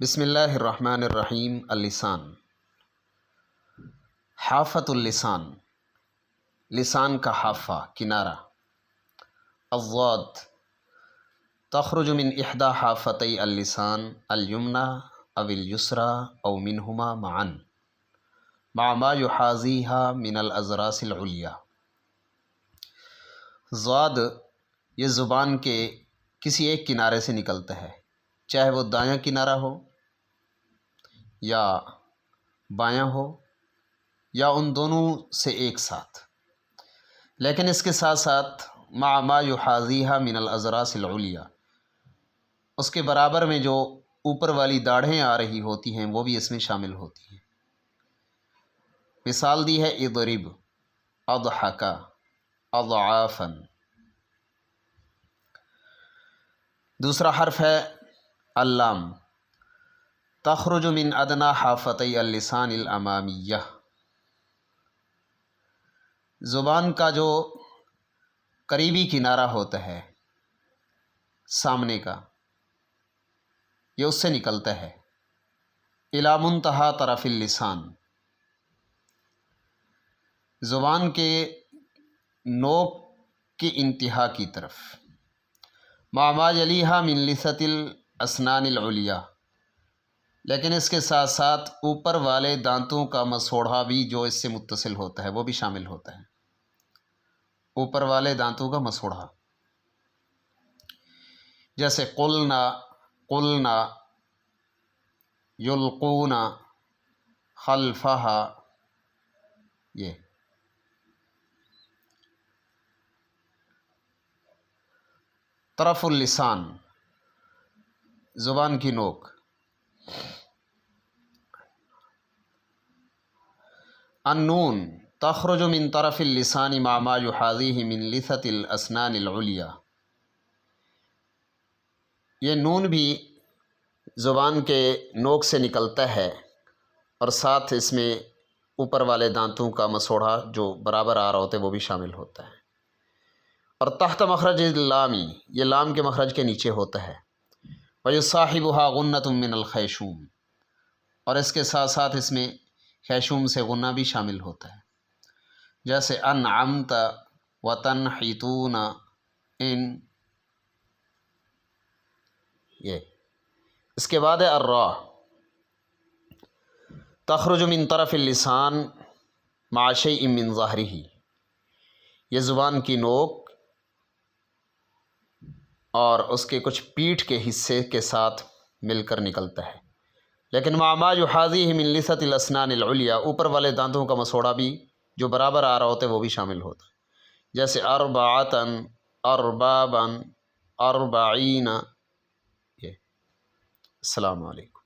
بسم اللہ الرحمن الرحیم۔ اللسان، حافۃ اللسان، لسان کا حافہ، کنارہ۔ الضاد تخرج من احدى حافتي اللسان اليمنى او اليسرى او منهما معا مع ما يحاذيها من الاضراس العليا۔ ضاد یہ زبان کے کسی ایک کنارے سے نکلتا ہے، چاہے وہ دایاں کنارہ ہو یا بایاں ہو یا ان دونوں سے ایک ساتھ، لیکن اس کے ساتھ ساتھ مع ما یحاذیہا من الاضراس العلیا، اس کے برابر میں جو اوپر والی داڑھیں آ رہی ہوتی ہیں وہ بھی اس میں شامل ہوتی ہیں۔ مثال دی ہے اضرب، اضحک، اضعافا۔ دوسرا حرف ہے اللام، تخرج من ادنی حافتي اللسان الامامیہ، زبان کا جو قریبی کنارہ ہوتا ہے سامنے کا، یہ اس سے نکلتا ہے۔ الی منتہا طرف اللسان، زبان کے نوک کی انتہا کی طرف۔ مع ما یلیہا من لثۃ الاسنان العلیٰ، لیکن اس کے ساتھ ساتھ اوپر والے دانتوں کا مسوڑھا بھی جو اس سے متصل ہوتا ہے وہ بھی شامل ہوتا ہے، اوپر والے دانتوں کا مسوڑھا، جیسے قلنا، قلنا، یلقون، خلفہا۔ یہ طرف اللسان، زبان کی نوک۔ النون تخرج من طرف اللسان مع ما يحاذيه من لثۃ الاسنان العلیٰ، یہ نون بھی زبان کے نوک سے نکلتا ہے اور ساتھ اس میں اوپر والے دانتوں کا مسوڑھا جو برابر آ رہا ہوتا ہے وہ بھی شامل ہوتا ہے۔ اور تحت مخرج اللامی، یہ لام کے مخرج کے نیچے ہوتا ہے۔ وَيُصَاحِبُهَا غُنَّةٌ مِّنَ الْخَيْشُوم، اور اس کے ساتھ ساتھ اس میں خیشوم سے غنہ بھی شامل ہوتا ہے، جیسے انعمت وتنحتون ان۔ یہ اس کے بعد ہے الراء، تخرج من طرف اللسان مع شیء من ظہرہ، یہ زبان کی نوک اور اس کے کچھ پیٹھ کے حصے کے ساتھ مل کر نکلتا ہے، لیکن مع ما یحاذیہ من لثۃ الاسنان العلیٰ، اوپر والے دانتوں کا مسوڑھا بھی جو برابر آ رہا ہوتا ہے وہ بھی شامل ہوتا ہے، جیسے اربعۃ، اربابا، اربعین۔ السلام علیکم۔